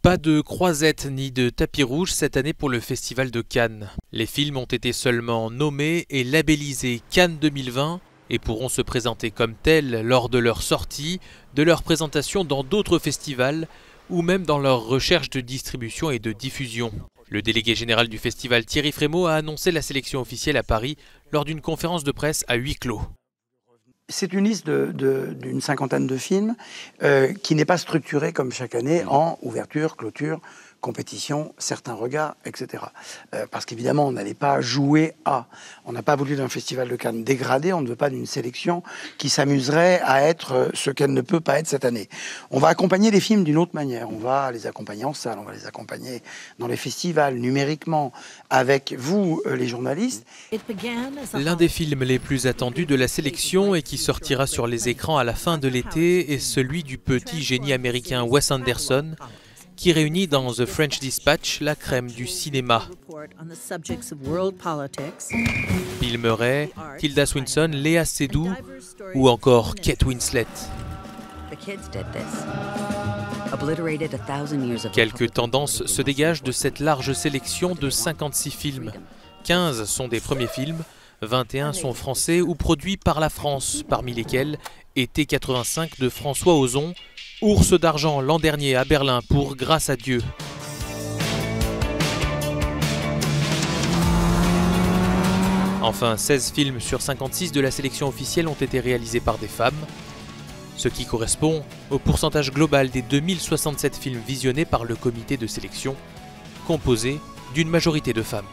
Pas de croisette ni de tapis rouge cette année pour le Festival de Cannes. Les films ont été seulement nommés et labellisés Cannes 2020 et pourront se présenter comme tels lors de leur sortie, de leur présentation dans d'autres festivals ou même dans leur recherche de distribution et de diffusion. Le délégué général du festival Thierry Frémaux a annoncé la sélection officielle à Paris lors d'une conférence de presse à huis clos. C'est une liste d'une cinquantaine de films qui n'est pas structurée comme chaque année en ouverture, clôture, compétition, certains regards, etc. Parce qu'évidemment, on n'allait pas jouer à. On n'a pas voulu d'un festival de Cannes dégradé, on ne veut pas d'une sélection qui s'amuserait à être ce qu'elle ne peut pas être cette année. On va accompagner les films d'une autre manière. On va les accompagner en salle, on va les accompagner dans les festivals, numériquement, avec vous, les journalistes. L'un des films les plus attendus de la sélection et qui sortira sur les écrans à la fin de l'été est celui du petit génie américain Wes Anderson, qui réunit dans The French Dispatch la crème du cinéma. Bill Murray, Tilda Swinton, Léa Seydoux ou encore Kate Winslet. Quelques tendances se dégagent de cette large sélection de 56 films. 15 sont des premiers films, 21 sont français ou produits par la France, parmi lesquels Été 85 de François Ozon, Ours d'argent l'an dernier à Berlin pour Grâce à Dieu. Enfin, 16 films sur 56 de la sélection officielle ont été réalisés par des femmes, ce qui correspond au pourcentage global des 2067 films visionnés par le comité de sélection, composé d'une majorité de femmes.